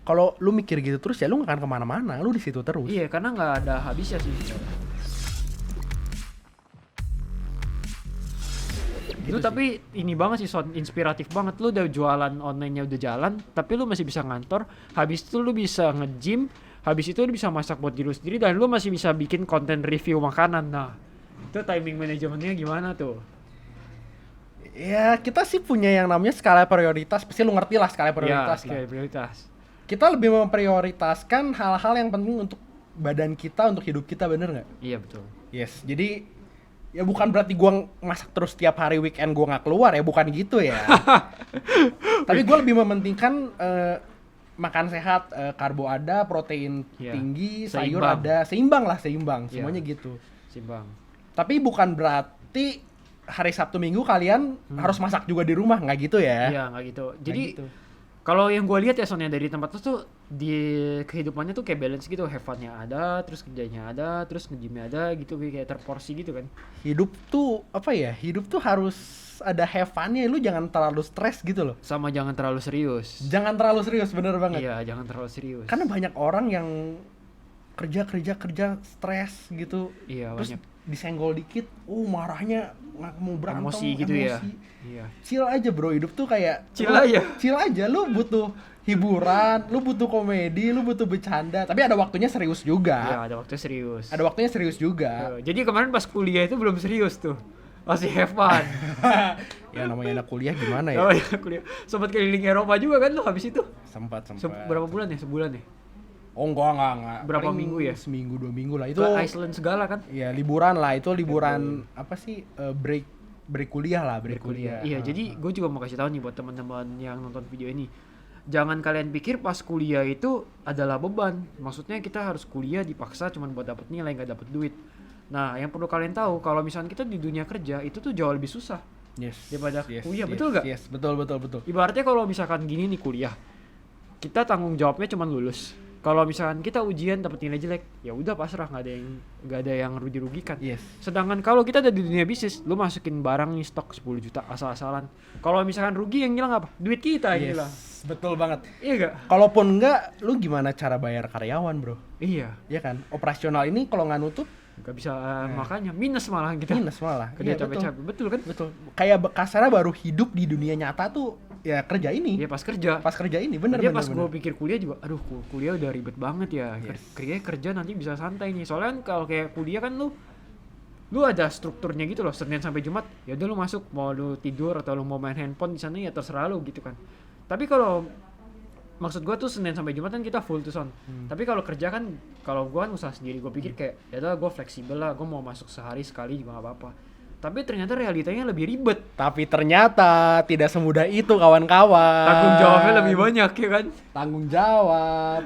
Kalau lu mikir gitu terus ya lu gak akan kemana-mana, lu di situ terus. Iya, karena nggak ada habisnya sih. Gitu Lu tapi ini banget sih Son, inspiratif banget. Lu udah jualan online-nya udah jalan, tapi lu masih bisa ngantor. Habis itu lu bisa nge-gym, habis itu lu bisa masak buat diri lu sendiri, dan lu masih bisa bikin konten review makanan. Nah, itu timing manajemennya gimana tuh? Ya kita sih punya yang namanya skala prioritas, pasti lu ngerti lah skala prioritas Ya, lah. kayak prioritas. Kita lebih memprioritaskan hal-hal yang penting untuk badan kita, untuk hidup kita, bener nggak? Iya betul. Yes, jadi ya bukan berarti gua masak terus tiap hari weekend gua nggak keluar ya, bukan gitu ya. Tapi gua lebih mementingkan makan sehat, karbo ada, protein Iya. tinggi, sayur Seimbang. ada, seimbang lah, seimbang, Iya. semuanya gitu. Simbang. Tapi bukan berarti hari Sabtu Minggu kalian harus masak juga di rumah, nggak gitu ya? Iya, nggak gitu. Nggak Jadi gitu. kalau yang gue lihat ya Sonya dari tempat tuh di kehidupannya tuh kayak balance gitu, have fun-nya ada, terus kerjanya ada, terus nge-gym-nya ada gitu, kayak terporsi gitu kan. Hidup tuh apa ya? Hidup tuh harus ada have fun-nya, lu jangan terlalu stres gitu loh. Sama jangan terlalu serius. Jangan terlalu serius, bener banget. Iya, jangan terlalu serius. Karena banyak orang yang kerja stres gitu. Iya, Terus banyak disenggol dikit, marahnya nggak mau berantem, emosi gitu ya. Iya. Chill aja bro, hidup tuh kayak Chill aja. Chill aja, lu butuh hiburan, lu butuh komedi, lu butuh bercanda, tapi ada waktunya serius Iya, juga. ada waktu serius. Ada waktunya serius juga. Jadi kemarin pas kuliah itu belum serius tuh. Masih have fun. Ya namanya anak kuliah gimana ya? Oh iya, kuliah. Sempat keliling Eropa juga kan tuh habis itu. Sempat. Berapa bulan ya? Sebulan ya? Oh enggak. Berapa Paling minggu ya? Seminggu 2 minggu lah. Itu Ke Iceland segala kan? ya liburan lah, itu liburan apa sih? Break kuliah lah, break kuliah. Iya, jadi gue juga mau kasih tahu nih buat teman-teman yang nonton video ini. Jangan kalian pikir pas kuliah itu adalah beban. Maksudnya kita harus kuliah dipaksa cuman buat dapet nilai, nggak dapet duit. Nah, yang perlu kalian tahu kalau misalnya kita di dunia kerja itu tuh jauh lebih susah Yes. daripada kuliah, yes, betul nggak? Yes, betul. Ibaratnya kalau misalkan gini nih kuliah, kita tanggung jawabnya cuman lulus. Kalau misalkan kita ujian dapet nilai jelek, ya udah pasrah, nggak ada yang rugi-rugikan. Yes. Sedangkan kalau kita ada di dunia bisnis, lu masukin barang nih stok 10 juta asal-asalan. Kalau misalkan rugi yang hilang apa? Duit kita yang hilang. Betul banget. Iya gak? Kalaupun enggak, lu gimana cara bayar karyawan, bro? Iya. Iya kan? Operasional ini kalau nggak nutup, Gak bisa makanya minus malah kita. minus malah. Kerja Iya, capek-capek, betul kan? Betul. Kayak kasarnya baru hidup di dunia nyata tuh ya kerja ini. Iya pas kerja. Pas kerja ini, bener. Dia pas gue pikir kuliah juga, aduh kuliah udah ribet banget ya. Yes. Kerja nanti bisa santai nih. Soalnya kan kalau kayak kuliah kan lu ada strukturnya gitu loh. Senin sampai Jumat, ya udah lu masuk, mau lu tidur atau lu mau main handphone di sana ya terserah lu gitu kan. Tapi kalau maksud gue tuh Senin sampai Jumat kan kita full tuh Son. Tapi kalau kerja kan, kalau gue kan usaha sendiri, gue pikir kayak ya udah gue fleksibel lah, gue mau masuk sehari sekali juga nggak apa-apa. Tapi ternyata realitanya lebih ribet. Tapi ternyata tidak semudah itu, kawan-kawan. Tanggung jawabnya lebih banyak ya kan. Tanggung jawab.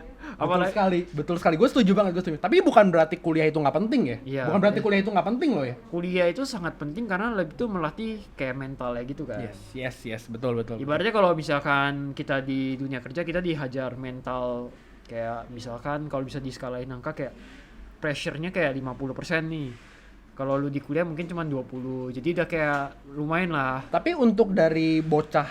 Betul sekali. Gue setuju banget, gue setuju. Tapi bukan berarti kuliah itu nggak penting ya. Iya. Bukan berarti kuliah itu nggak penting loh ya. Kuliah itu sangat penting karena lebih tuh melatih kayak mentalnya gitu kan. Yes, betul. Ibaratnya kalau misalkan kita di dunia kerja kita dihajar mental, kayak misalkan kalau bisa diskalain angka kayak pressure-nya kayak 50% nih. Kalau lu di kuliah mungkin cuma 20. Jadi udah kayak lumayan lah. Tapi untuk dari bocah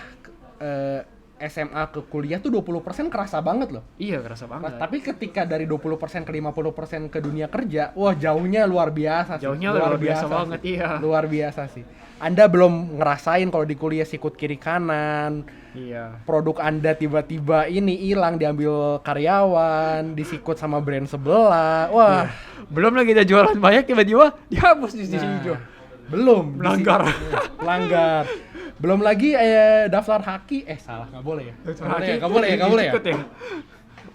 SMA ke kuliah tuh 20% kerasa banget loh. Iya, kerasa banget. Tapi ketika dari 20% ke 50% ke dunia kerja, wah jauhnya luar biasa sih. Jauhnya luar biasa banget, iya. Luar biasa sih. Anda belum ngerasain kalau di kuliah sikut kiri kanan. Iya. Produk Anda tiba-tiba ini hilang, diambil karyawan, disikut sama brand sebelah. Wah, Belum lagi kita jualan banyak tiba-tiba dihapus di sisi hijau. belum. Melanggar. Pelanggar. Belum lagi daftar haki, salah, nggak boleh ya. Nggak boleh ya. Ikut ya.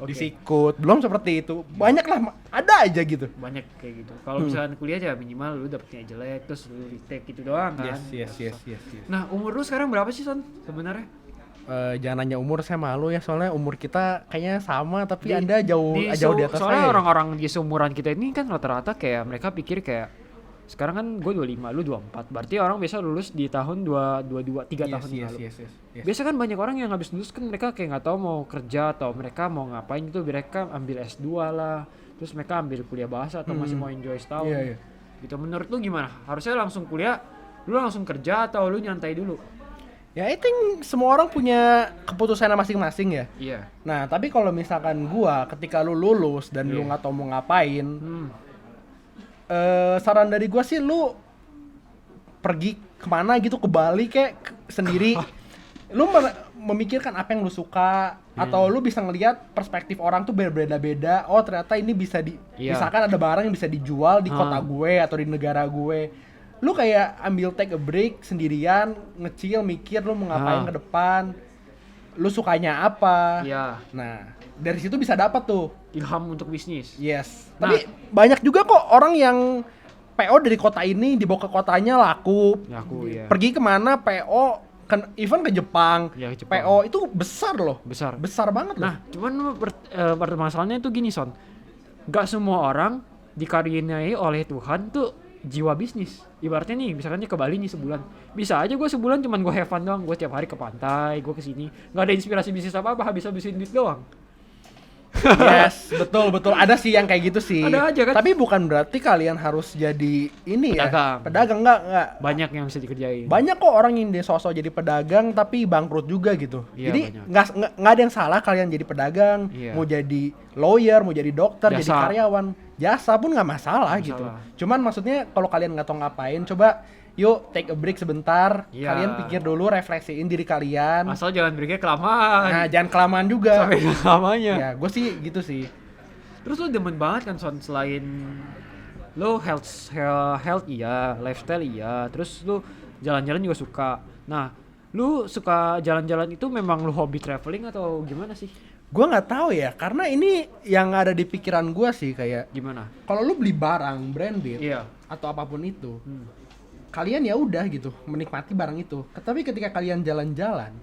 Disikut, belum seperti itu. Banyak lah, ada aja gitu. Banyak kayak gitu. Kalau misalkan kuliah aja minimal lu dapetnya jelek terus lu retake gitu doang kan. Yes. Nah, umur lu sekarang berapa sih Son sebenarnya? Jangan nanya umur, saya malu ya, soalnya umur kita kayaknya sama tapi Anda jauh di atas soalnya saya. orang-orang di seumuran kita ini kan rata-rata kayak mereka pikir kayak sekarang kan gue 25, lu 24. Berarti orang biasa lulus di tahun 22, 3 tahun lalu. Yes. Biasa kan banyak orang yang habis lulus kan mereka kayak nggak tahu mau kerja atau mereka mau ngapain gitu, mereka ambil S2 lah. Terus mereka ambil kuliah bahasa atau masih mau enjoy setahun. Iya. Gitu. Menurut lu gimana? Harusnya langsung kuliah, lu langsung kerja atau lu nyantai dulu? Ya, I think semua orang punya keputusannya masing-masing ya. Iya. Nah, tapi kalau misalkan gua ketika lu lulus dan lu Iya. nggak tahu mau ngapain, Hmm. saran dari gua sih lu pergi kemana gitu, ke Bali kayak sendiri. Lu memikirkan apa yang lu suka, atau lu bisa ngelihat perspektif orang tuh berbeda-beda. Oh, ternyata ini bisa Iya. misalkan ada barang yang bisa dijual di kota Ah. gue atau di negara gue. Lu kayak ambil take a break sendirian, ngecil, mikir lu mau ngapain Ah. ke depan. Lu sukanya apa? Iya. Nah, dari situ bisa dapat tuh. Ilham untuk bisnis. Yes. Nah. Tapi banyak juga kok orang yang PO dari kota ini dibawa ke kotanya laku. Laku, iya. Pergi kemana PO, even ke Jepang. Ya, ke Jepang. PO itu besar loh. Besar. Besar banget loh. Nah, cuman permasalahannya itu gini, Son. Gak semua orang dikaruniai oleh Tuhan tuh jiwa bisnis. Ibaratnya nih, misalkan ke Bali nih sebulan. Bisa aja gue sebulan cuman gue have fun doang. Gue tiap hari ke pantai, gue kesini. Gak ada inspirasi bisnis apa-apa, habis-habisin duit doang. Yes, betul. Ada sih yang kayak gitu sih. Ada aja kan? Tapi bukan berarti kalian harus jadi ini Pedagang. ya. Pedagang enggak. Banyak yang bisa dikerjain. Banyak kok orang yang dia sosok jadi pedagang tapi bangkrut juga gitu. Iya, Jadi banyak. nggak ada yang salah kalian jadi pedagang, Iya. mau jadi lawyer, mau jadi dokter, Jasa. jadi karyawan, jasa pun nggak masalah Nggak gitu. masalah. Cuman maksudnya kalau kalian nggak tahu ngapain, coba yuk take a break sebentar. Iya. Kalian pikir dulu, refleksiin diri kalian. Asal jangan breaknya kelamaan. Nah, jangan kelamaan juga. Sampai lamanya. Ya, gue sih gitu sih. Terus lu demen banget kan, Son, selain lu health iya, lifestyle iya, terus lu jalan-jalan juga suka. Nah, lu suka jalan-jalan itu memang lu hobi traveling atau gimana sih? Gue nggak tahu ya, karena ini yang ada di pikiran gue sih kayak Gimana? kalau lu beli barang branded Iya. atau apapun itu, Hmm. kalian ya udah gitu menikmati barang itu. Tapi ketika kalian jalan-jalan,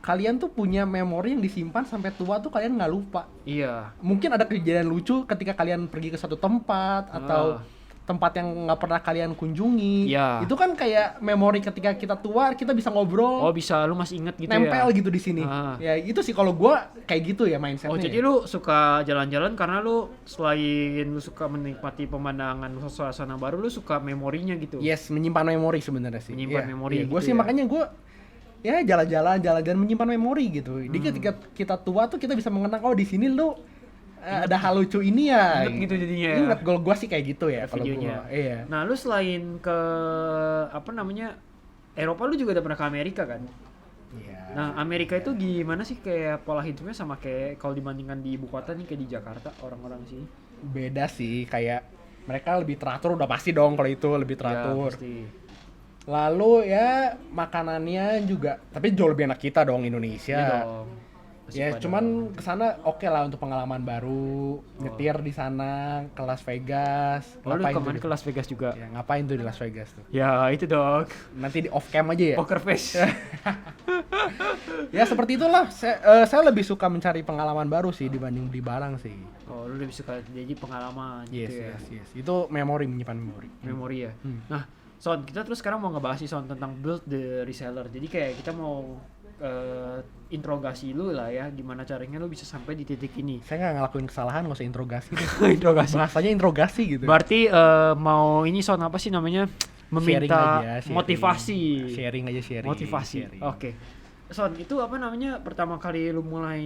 kalian tuh punya memori yang disimpan sampai tua tuh kalian nggak lupa. Iya. Mungkin ada kejadian lucu ketika kalian pergi ke suatu tempat atau tempat yang nggak pernah kalian kunjungi. Iya. Itu kan kayak memori ketika kita tua kita bisa ngobrol, Oh, bisa lu masih inget gitu nempel ya? gitu di sini. Ah. Ya itu sih kalau gua kayak gitu ya mindsetnya. Oh, jadi lu suka jalan-jalan karena lu selain lu suka menikmati pemandangan suasana baru, lu suka memorinya gitu. Yes, menyimpan memori sebenarnya sih. Menyimpan Iya, memori iya. Gue gitu sih ya. makanya gue ya jalan-jalan menyimpan memori gitu. Jadi ketika kita tua tuh kita bisa mengenang, oh di sini lu ada hal lucu ini ya. Ingat gitu jadinya ya. Ingat, kalau gue sih kayak gitu ya kalau Videonya. gue. Iya. Nah, lu selain ke apa namanya Eropa, lu juga udah pernah ke Amerika kan? Iya. Nah, Amerika itu gimana sih kayak pola hidupnya sama kayak kalau dibandingkan di ibu kota nih kayak di Jakarta orang-orang sini? Beda sih, kayak mereka lebih teratur, udah pasti dong kalau itu lebih teratur. Ya, pasti. Lalu ya makanannya juga, tapi jauh lebih enak kita dong Indonesia. Iya dong. Masih Ya pada- cuman kesana oke lah untuk pengalaman baru, nyetir di sana ke Las Vegas. Oh, lu Ngapain kemarin tuh ke Las Vegas juga? Ya ngapain tuh di Las Vegas tuh? Ya, itu dong. Nanti di off cam aja ya. Poker face. Ya seperti itulah. Saya lebih suka mencari pengalaman baru sih dibanding beli barang sih. Oh, lu lebih suka jadi pengalaman Yes, gitu ya. yes. Itu memori, menyimpan memori. Memori ya. Hmm. Nah, Son, kita terus sekarang mau ngebahas nih, Son, tentang build the reseller. Jadi kayak kita mau interogasi lu lah ya, gimana caranya lu bisa sampai di titik ini. Saya nggak ngelakuin kesalahan, nggak usah interogasi deh. Interogasi. Bahasanya interogasi gitu. Berarti mau ini, Son, apa sih namanya? Meminta Sharing. motivasi. Sharing aja, sharing. Motivasi. Sharing. Oke. Son, itu apa namanya? Pertama kali lu mulai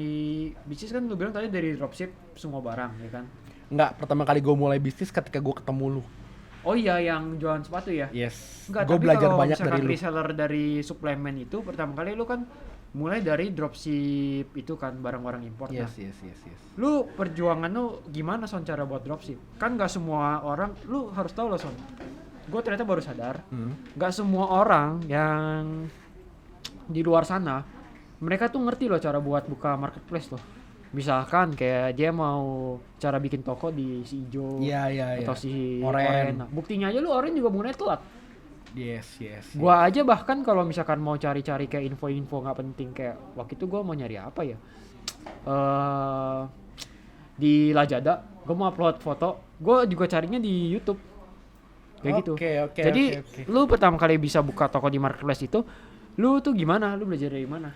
bisnis kan lu bilang tadi dari dropship semua barang, ya kan? Nggak, pertama kali gue mulai bisnis ketika gue ketemu lu. Oh iya, yang jualan sepatu ya? Yes. Enggak, Gue tapi belajar kalau banyak dari misalkan lu. reseller dari suplemen itu pertama kali lu kan mulai dari dropship itu kan barang-barang impor. Yes, Nah, yes. lu perjuangan lu gimana, Son, cara buat dropship? Kan gak semua orang, lu harus tahu loh, Son. Gue ternyata baru sadar, gak semua orang yang di luar sana mereka tuh ngerti loh cara buat buka marketplace loh. Misalkan kayak dia mau cara bikin toko di si Ijo Iya. atau si Oren. Oren. Nah, buktinya aja lu Oren juga mulai telat. Yes. Gua aja bahkan kalau misalkan mau cari-cari kayak info-info nggak penting kayak waktu itu gua mau nyari apa ya? Di Lazada, gua mau upload foto, gua juga carinya di YouTube. Kayak gitu. Oke. Jadi lu pertama kali bisa buka toko di marketplace itu, lu tuh gimana? Lu belajar dari mana?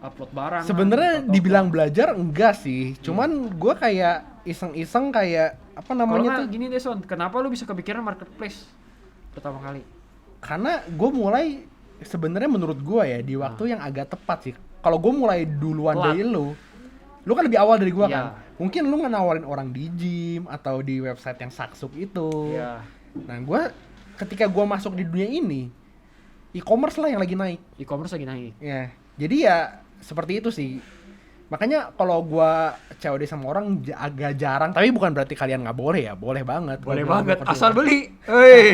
Upload barang. Sebenarnya buka toko. dibilang belajar enggak sih. Cuman gue kayak iseng-iseng kayak apa Kalau namanya nggak tuh. gini deh, Son, kenapa lu bisa kepikiran marketplace pertama kali? Karena gue mulai sebenarnya menurut gua ya di waktu yang agak tepat sih. Kalau gua mulai duluan Telat. dari lu kan lebih awal dari gua Iya. kan. Mungkin lu ngenawarin orang di gym atau di website yang saksuk itu. Iya. Nah, ketika gua masuk di dunia ini, e-commerce lah yang lagi naik. E-commerce lagi naik. Ya. Jadi ya seperti itu sih. Makanya kalau gua COD sama orang agak jarang, tapi bukan berarti kalian nggak boleh ya, boleh banget. Boleh Kalau banget, mau asal perjuangan. beli. Hei.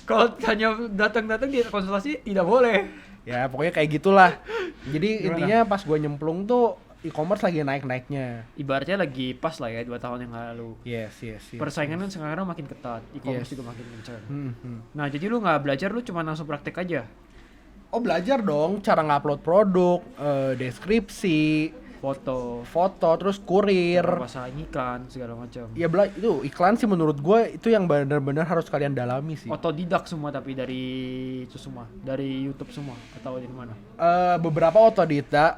Kalau hanya datang-datang di konsultasi tidak boleh. Ya pokoknya kayak gitulah. Jadi Gimana? intinya pas gua nyemplung tuh e-commerce lagi naik-naiknya. Ibaratnya lagi pas lah ya 2 tahun yang lalu. Yes. Persaingan kan sekarang makin ketat, e-commerce Yes. juga makin kencang. Hmm. Nah, jadi lu nggak belajar, lu cuma langsung praktek aja. Oh belajar dong cara ngupload produk, deskripsi, foto, terus kurir. pasang iklan segala macam. Ya itu iklan sih menurut gue itu yang benar-benar harus kalian dalami sih. Otodidak semua tapi dari itu semua, dari YouTube semua atau dari mana? Beberapa otodidak,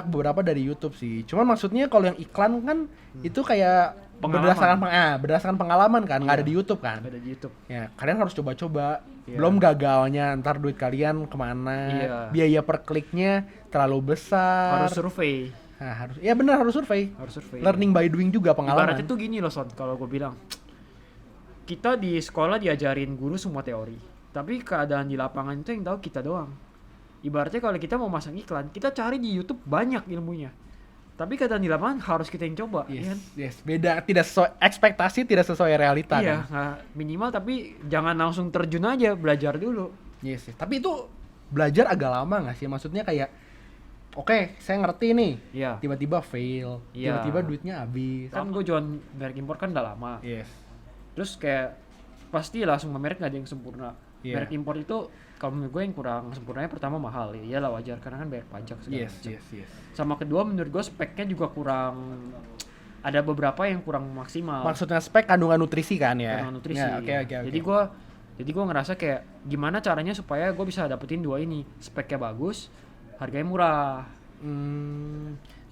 beberapa dari YouTube sih. Cuman maksudnya kalau yang iklan kan itu kayak Pengalaman. berdasarkan pengalaman kan, nggak Iya. ada di YouTube kan. Ada di YouTube. Ya kalian harus coba-coba. Iya. Belum gagalnya, ntar duit kalian kemana? Iya. Biaya per kliknya terlalu besar. Harus survei, Nah, ya benar harus survei. harus survei. Learning by doing juga pengalaman. Ibaratnya tuh gini loh Son, kalau gue bilang. Kita di sekolah diajarin guru semua teori, tapi keadaan di lapangan itu yang tahu kita doang. Ibaratnya kalau kita mau masang iklan, kita cari di YouTube banyak ilmunya. Tapi keadaan di lapangan harus kita yang coba, iya kan? Yes, beda, tidak sesuai ekspektasi, tidak sesuai realita Iya, kan. nggak minimal tapi jangan langsung terjun aja, belajar dulu. Yes. Tapi itu belajar agak lama nggak sih? Maksudnya kayak, oke, saya ngerti nih, Iya. tiba-tiba fail, Iya. tiba-tiba duitnya habis. Kan gue jualan merek impor kan udah lama. Yes. Terus kayak pasti lah semua merek nggak ada yang sempurna. Iya. Merek impor itu kalau menurut gue yang kurang sempurnanya pertama mahal, ya iyalah wajar karena kan bayar pajak segala macam. Yes. Sama kedua menurut gue speknya juga kurang, ada beberapa yang kurang maksimal. Maksudnya spek kandungan nutrisi kan ya? Kandungan nutrisi. Ya, oke. Jadi gue ngerasa kayak gimana caranya supaya gue bisa dapetin dua ini, speknya bagus, harganya murah.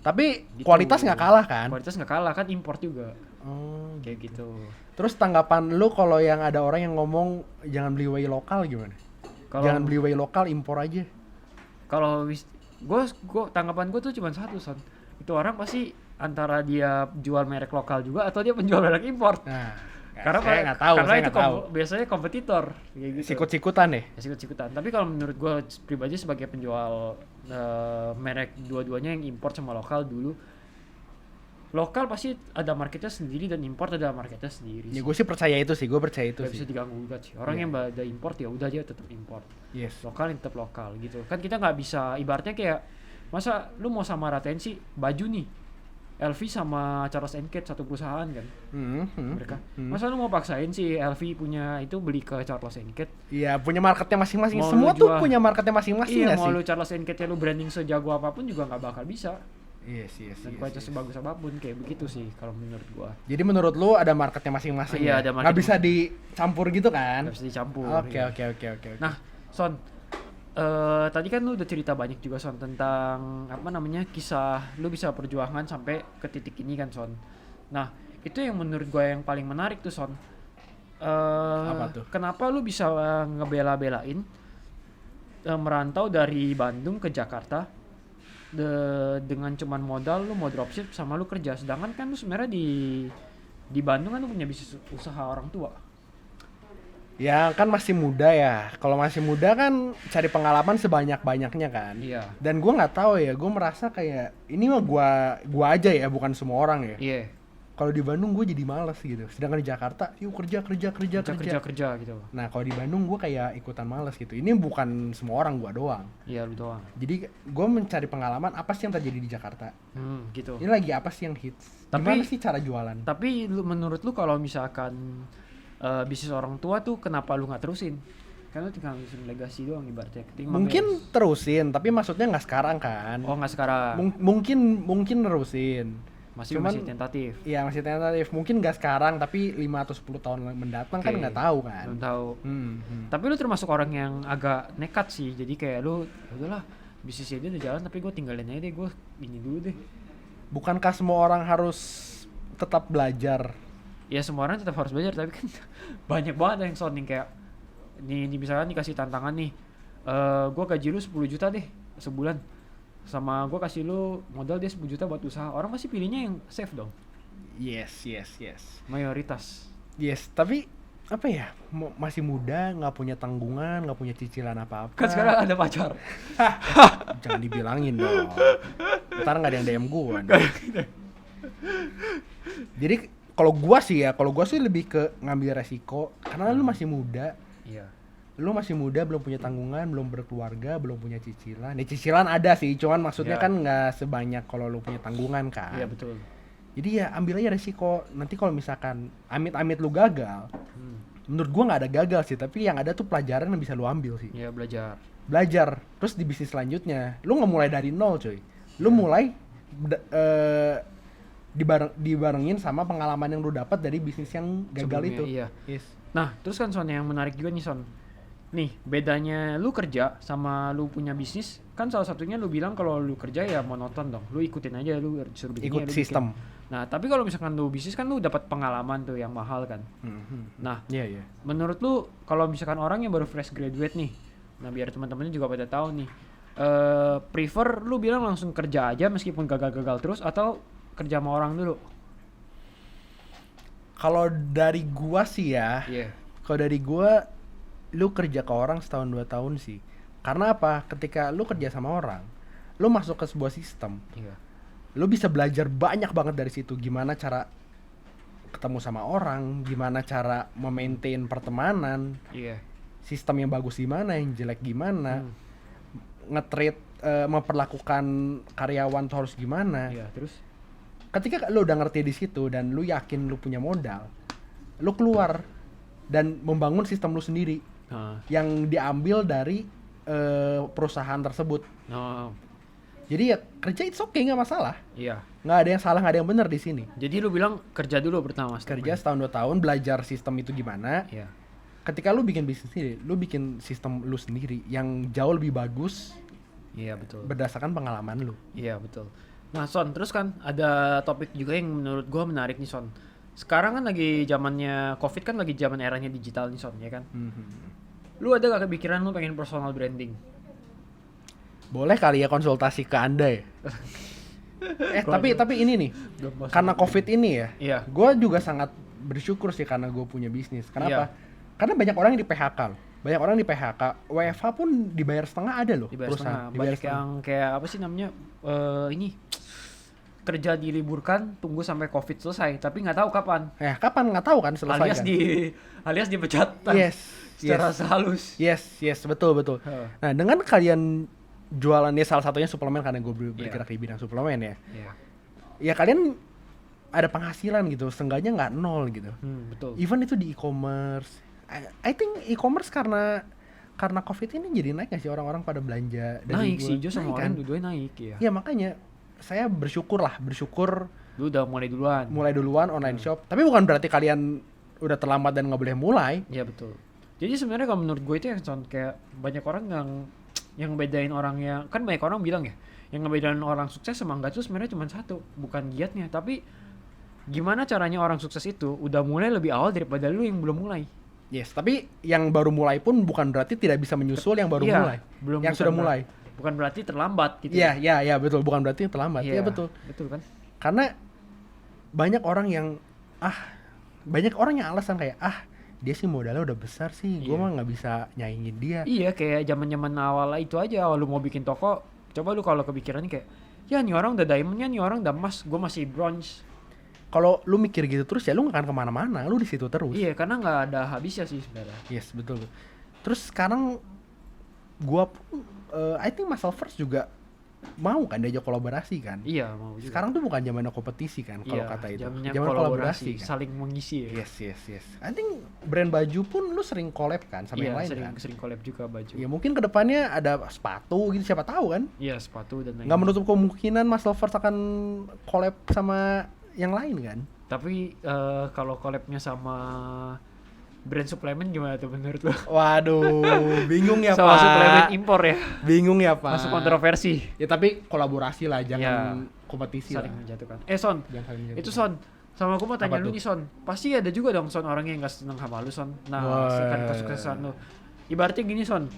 Tapi Gitu. kualitas nggak kalah kan? Kualitas nggak kalah kan, import juga Oh, kayak gitu. Terus tanggapan lu kalau yang ada orang yang ngomong jangan beli whey lokal gimana? Jangan beli whey lokal, impor aja. Kalau gue tanggapan gue tuh cuma satu Son, itu orang pasti antara dia jual merek lokal juga atau dia penjual merek impor. Nah, Karena saya nggak tahu, karena saya itu nggak tahu. biasanya kompetitor kayak gitu. Sikut-sikutan deh. Ya, sikut-sikutan. Tapi kalau menurut gue pribadi sebagai penjual merek dua-duanya yang import sama lokal dulu, lokal pasti ada marketnya sendiri dan import ada marketnya sendiri. Ya gue sih percaya itu sih, gue percaya itu Gak sih. bisa diganggu gugat sih. Orang Iya. yang ada import ya udah aja tetap import. Yes. Lokal yang tetap lokal gitu. Kan kita nggak bisa ibaratnya kayak masa lu mau sama ratain sih baju nih. LV sama Charles & Keith satu perusahaan kan mereka. Masa lu mau paksain sih LV punya itu beli ke Charles & Keith? Iya, punya marketnya masing-masing. Mau Semua lu tuh jual- punya marketnya masing-masing Iya, nggak mau sih? lu Charles & Keith ya lu branding sejago apapun juga nggak bakal bisa. Yes. Dan kualitas sebagus apapun kayak begitu sih kalau menurut gua. Jadi menurut lu ada marketnya masing-masing Iya, ya? ada Nggak market bisa dicampur gitu kan? Nggak bisa dicampur. Oke. ya. Nah, Son, tadi kan lu udah cerita banyak juga Son tentang apa namanya kisah lu bisa perjuangan sampai ke titik ini kan Son. Nah itu yang menurut gue yang paling menarik tuh Son. Apa tuh? Kenapa lu bisa ngebela-belain merantau dari Bandung ke Jakarta dengan cuman modal lu mau dropship sama lu kerja, sedangkan kan lu sebenarnya di Bandung kan lu punya bisnis usaha orang tua. Ya kan masih muda ya. Kalau masih muda kan cari pengalaman sebanyak-banyaknya kan. Iya. Dan gue nggak tahu ya, gue merasa kayak ini mah gua aja ya, bukan semua orang ya. Iya. Kalau di Bandung gue jadi malas gitu. Sedangkan di Jakarta, yuk kerja. Kerja gitu. Nah kalau di Bandung gue kayak ikutan malas gitu. Ini bukan semua orang, gue doang. Iya lu doang. Jadi gue mencari pengalaman apa sih yang terjadi di Jakarta. Gitu. Ini lagi apa sih yang hits? Gimana sih cara jualan? Tapi menurut lu kalau misalkan bisnis orang tua tuh kenapa lu nggak terusin? Kan lu tinggal terusin legasi doang ibaratnya. Mungkin terusin, tapi maksudnya nggak sekarang kan? Oh nggak sekarang. Mungkin nerusin. Masih tentatif. Iya masih tentatif. Mungkin nggak sekarang, tapi 5 atau 10 tahun mendatang kan nggak tahu kan? Belum tahu. Tapi lu termasuk orang yang agak nekat sih. Jadi kayak lu, ya udahlah bisnisnya dia udah jalan, tapi gue tinggalin aja deh, gue ini dulu deh. Bukankah semua orang harus tetap belajar? Ya semua orang tetap harus belajar, tapi kan banyak banget yang sounding kayak ini misalkan dikasih tantangan nih, Gue gaji lu 10 juta deh sebulan, sama gue kasih lu modal dia 10 juta buat usaha, orang pasti pilihnya yang safe dong, Yes. mayoritas. Yes, tapi apa ya? Masih muda, nggak punya tanggungan, nggak punya cicilan apa-apa. Kan sekarang ada pacar. Jangan dibilangin dong. Ntar nggak ada yang DM gua. Jadi kalau gua sih lebih ke ngambil resiko karena lu masih muda. Iya. Lu masih muda, belum punya tanggungan, belum berkeluarga, belum punya cicilan. Nih cicilan ada sih, cuman maksudnya Iya. kan nggak sebanyak kalau lu punya tanggungan kan. Iya betul. Jadi ya ambil aja resiko. Nanti kalau misalkan amit-amit lu gagal, menurut gua nggak ada gagal sih, tapi yang ada tuh pelajaran yang bisa lu ambil sih. Iya Belajar. Terus di bisnis selanjutnya, lu nggak mulai dari nol coy. Lu mulai dibarengin sama pengalaman yang lu dapat dari bisnis yang gagal Sebelumnya, itu. iya. Yes. Nah, terus kan Son, yang menarik juga nih Son. Nih, bedanya lu kerja sama lu punya bisnis, kan salah satunya lu bilang kalau lu kerja ya monoton dong. Lu ikutin aja, lu suruh bikin Ikut sistem. Nah, tapi kalau misalkan lu bisnis kan lu dapat pengalaman tuh yang mahal kan. Nah, Iya. menurut lu kalau misalkan orang yang baru fresh graduate nih, nah biar teman-temannya juga pada tahu nih, prefer lu bilang langsung kerja aja meskipun gagal-gagal terus, atau kerja sama orang dulu? Kalau dari gua sih ya, Iya. kalau dari gua, lu kerja ke orang setahun 2 tahun sih. Karena apa? Ketika lu kerja sama orang, lu masuk ke sebuah sistem, Iya. lu bisa belajar banyak banget dari situ. Gimana cara ketemu sama orang, gimana cara memaintain pertemanan, Iya. sistem yang bagus gimana, yang jelek gimana, nge-treat, memperlakukan karyawan tuh harus gimana. Iya, terus? Ketika lu udah ngerti di situ dan lu yakin lu punya modal, lu keluar dan membangun sistem lu sendiri yang diambil dari perusahaan tersebut. No. Jadi ya kerja it's okay, nggak masalah, Iya. nggak ada yang salah, nggak ada yang benar di sini. Jadi lu bilang kerja dulu pertama. Kerja setahun 2 tahun, belajar sistem itu gimana. Iya. Ketika lu bikin bisnis sendiri, lu bikin sistem lu sendiri yang jauh lebih bagus Iya, betul. berdasarkan pengalaman lu. Iya, betul. Nah, Son, terus kan ada topik juga yang menurut gua menarik nih, Son. Sekarang kan lagi zamannya Covid, kan lagi zaman eranya digital nih, Son, ya kan? Lu ada gak kepikiran lu pengen personal branding? Boleh kali ya konsultasi ke Anda ya. Tapi ini nih, karena Covid ini ya, Iya. gue juga sangat bersyukur sih karena gue punya bisnis. Kenapa? Iya. Karena banyak orang yang di PHK loh. Banyak orang di PHK, WFH pun dibayar setengah ada loh. Dibayar setengah. Dibayar Banyak yang kayak apa sih namanya, ini kerja diliburkan tunggu sampai Covid selesai, tapi nggak tahu kapan. Kapan nggak tahu kan selesai alias kan? alias dipecat Yes, secara halus. Yes, betul. Nah, dengan kalian jualannya salah satunya suplemen, karena gue bergerak di bidang suplemen ya. Iya. Ya kalian ada penghasilan gitu, seenggaknya nggak nol gitu. Betul. Even itu di e-commerce. I think e-commerce karena Covid ini jadi naik nggak sih, orang-orang pada belanja dari Naik sih, Jo, sama kan? orang dua-duanya naik ya. Ya makanya saya bersyukur Lu udah mulai duluan. online shop. Tapi bukan berarti kalian udah terlambat dan nggak boleh mulai. Iya, betul. Jadi sebenarnya kalau menurut gue itu yang kayak banyak orang yang bedain orangnya, kan banyak orang bilang ya, yang ngebedain orang sukses sama enggak itu sebenarnya cuma satu, bukan giatnya, tapi gimana caranya orang sukses itu udah mulai lebih awal daripada lu yang belum mulai. Yes, tapi yang baru mulai pun bukan berarti tidak bisa menyusul yang baru mulai. Yang sudah mulai. Bukan berarti terlambat gitu. Iya, betul. Bukan berarti terlambat. Iya, betul. Betul kan? Karena banyak orang yang alasan kayak dia sih modalnya udah besar sih, gue mah nggak bisa nyaingin dia. Iya, kayak zaman awal itu aja, lu mau bikin toko, coba lu kalau kepikirannya kayak, ya nih orang udah diamondnya, nih orang udah emas, gue masih bronze. Kalau lu mikir gitu terus ya lu nggak akan kemana-mana, lu di situ terus. Iya, karena nggak ada habisnya sih sebenarnya. Yes, betul. Terus sekarang gua pun I think Muscle First juga mau kan diajak kolaborasi kan. Iya, mau juga. Sekarang tuh bukan zamannya kompetisi kan, kalau kata itu. Zaman kolaborasi kan. saling mengisi ya. Yes. I think brand baju pun lu sering collab kan sama yang lain kan. Sering collab juga baju. Ya mungkin kedepannya ada sepatu gitu, siapa tahu kan. Iya, sepatu dan lain-lain. Nggak menutup kemungkinan Muscle First akan collab sama yang lain kan. Tapi kalau collabnya sama brand suplemen gimana tuh menurut lo? Waduh, bingung ya sama Pak. suplemen impor ya. Bingung ya Pak. Masuk kontroversi. Ya tapi kolaborasi lah, jangan kompetisi saling lah. menjatuhkan. Son, Jangan saling menjatuhkan. itu Son. Sama aku mau tanya Apa lu tuh? nih Son. Pasti ada juga dong Son orang yang nggak seneng sama lu Son. Nah, kan kesuksesan lu. Ibaratnya gini Son.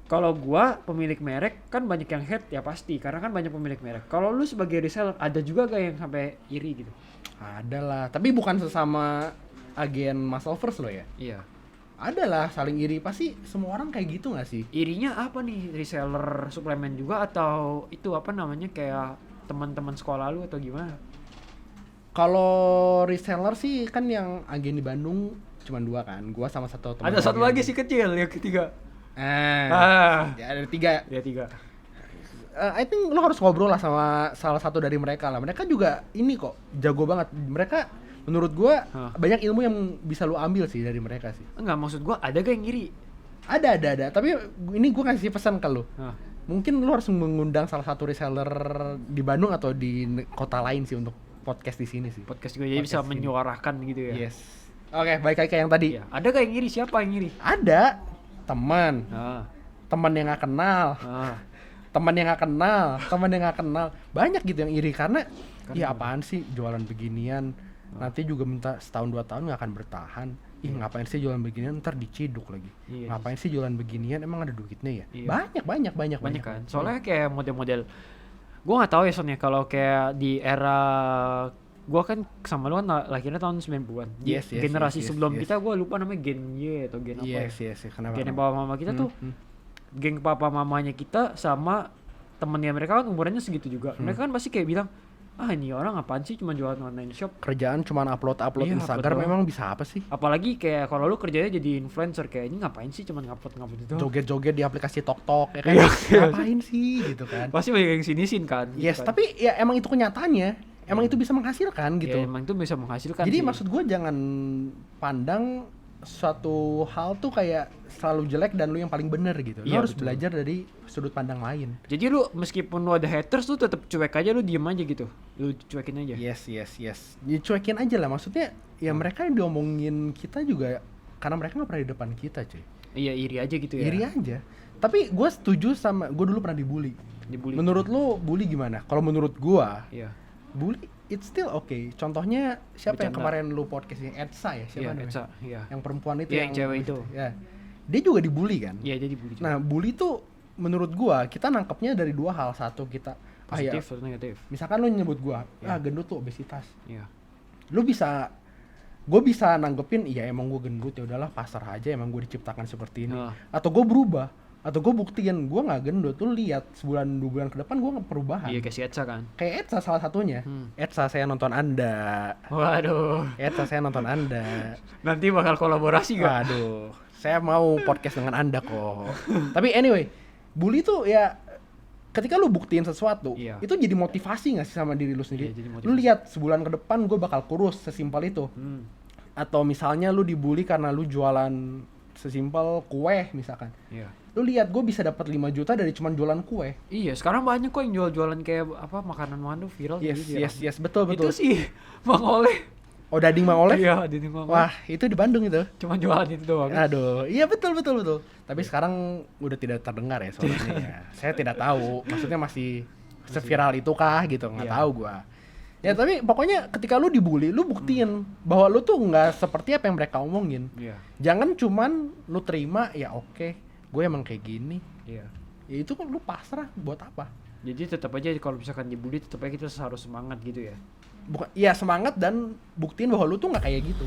Kalau gua pemilik merek kan banyak yang hate ya pasti karena kan banyak pemilik merek. Kalau lu sebagai reseller ada juga gak yang sampai iri gitu? Ada lah, tapi bukan sesama agen muscle first lo ya. Iya. Ada lah saling iri, pasti semua orang kayak gitu nggak sih? Irinya apa nih, reseller suplemen juga atau itu apa namanya kayak teman-teman sekolah lu atau gimana? Kalau reseller sih kan yang agen di Bandung cuma 2 kan, gua sama satu teman. Ada satu lagi sih kecil yang ketiga. Ya ada 3. Ya 3. I think lo harus ngobrol lah sama salah satu dari mereka lah. Mereka juga ini kok jago banget. Mereka menurut gua banyak ilmu yang bisa lo ambil sih dari mereka sih. Enggak, maksud gua ada gak yang iri? Ada. Tapi ini gua ngasih pesan ke lo. Hah. Mungkin lo harus mengundang salah satu reseller di Bandung atau di kota lain sih untuk podcast di sini sih. Podcast juga jadi bisa Podcast ini. menyuarakan gitu ya. Yes. Oke, baik lagi kayak yang tadi. Iya. Ada gak yang iri? Siapa yang iri? Ada teman, Ah. teman yang nggak kenal, Ah. teman yang nggak kenal, teman yang nggak kenal. Banyak gitu yang iri karena ya apaan sih jualan beginian, nanti juga minta setahun 2 tahun nggak akan bertahan. Ih, ngapain sih jualan beginian, ntar diciduk lagi. Iya. Ngapain sih jualan beginian, emang ada duitnya ya? Iya. Banyak Kan. Soalnya kayak model-model gua nggak tahu ya soalnya kalau kayak di era gua kan sama lu kan lahirnya tahun 90-an. Di Yes, yes, generasi yes, sebelum yes. kita gua lupa namanya Gen Y atau Gen apa ya. Yes, kenapa? Gen papa mama kita tuh geng papa mamanya kita sama temennya mereka kan umurannya segitu juga. Mereka kan pasti kayak bilang, "Ah, ini orang apaan sih cuma jualan online shop?" Kerjaan cuma upload Iya, Instagram, upload memang bisa apa sih? Apalagi kayak kalau lu kerjanya jadi influencer kayak ini ngapain sih cuma ngupload itu. Joget-joget di aplikasi TokTok ya kan? Iya. Ngapain sih gitu kan? Pasti banyak yang sinisin kan. gitu Yes, kan. tapi ya emang itu kenyataannya. Emang itu bisa menghasilkan gitu. Ya, emang itu bisa menghasilkan. Jadi sih. maksud gue jangan pandang suatu hal tuh kayak selalu jelek dan lu yang paling bener gitu. Lu Iya, harus betul. belajar dari sudut pandang lain. Jadi lu meskipun lu ada haters lu tetap cuek aja, lu diem aja gitu. Lu cuekin aja. Yes. Dicuekin aja lah, maksudnya ya mereka yang diomongin kita juga karena mereka nggak pernah di depan kita cuy. Iya, iri aja gitu ya. Iri aja. Tapi gue setuju sama, gue dulu pernah dibully. Dibully. Menurut lu bully gimana? Kalau menurut gue, Iya. bully it's still okay. Contohnya siapa yang Bercanda. kemarin lu podcastnya Edsa ya? Siapa Iya, namanya? Edsa, iya. Yang perempuan itu Iya, yang cewek itu. Ya. Dia juga dibully kan? Iya, jadi bully juga. Nah, bully tuh menurut gua kita nangkepnya dari 2 hal. Satu, kita Positif atau negatif? misalkan lu nyebut gua, Ya. gendut tuh obesitas. Iya. Gua bisa nanggepin iya emang gua gendut, ya udahlah pasrah aja, emang gua diciptakan seperti ini. Ah. Atau gua berubah, atau gua buktiin gua nggak gendut. Lu lihat sebulan 2 bulan ke depan gua perubahan. Iya, kayak si Edsa kan. Kayak Edsa salah satunya. Edsa, saya nonton Anda. Waduh. Edsa, saya nonton Anda. Nanti bakal kolaborasi gak? Waduh, saya mau podcast dengan Anda kok. Tapi anyway, bully tuh ya ketika lu buktiin sesuatu, Iya. itu jadi motivasi gak sih sama diri lu sendiri? Iya, jadi motivasi. Lu lihat sebulan ke depan gue bakal kurus, sesimpel itu. Atau misalnya lu dibully karena lu jualan sesimpel kue misalkan. Iya. Lu lihat gue bisa dapat 5 juta dari cuman jualan kue. Iya, sekarang banyak kok yang jual-jualan kayak apa makanan tuh viral Yes, gitu ya. yes, betul. Itu sih Bang Oleh. Oh, Dading Mang Oleh? Iya, di Bang Oleh. Wah, itu di Bandung itu. Cuma jualan itu doang. Aduh, iya betul. Tapi sekarang udah tidak terdengar ya soalnya ya. Saya tidak tahu, maksudnya masih seviral itu kah gitu, nggak Iya. tahu gua. Ya tapi pokoknya ketika lu dibully, lu buktiin bahwa lu tuh nggak seperti apa yang mereka omongin. Iya. Jangan cuman lu terima, ya oke, gue emang kayak gini. Iya. Ya itu kan lu pasrah buat apa? Jadi tetap aja kalau misalkan dibully tetap aja kita harus semangat gitu ya. Bukan, ya semangat dan buktiin bahwa lu tuh nggak kayak gitu.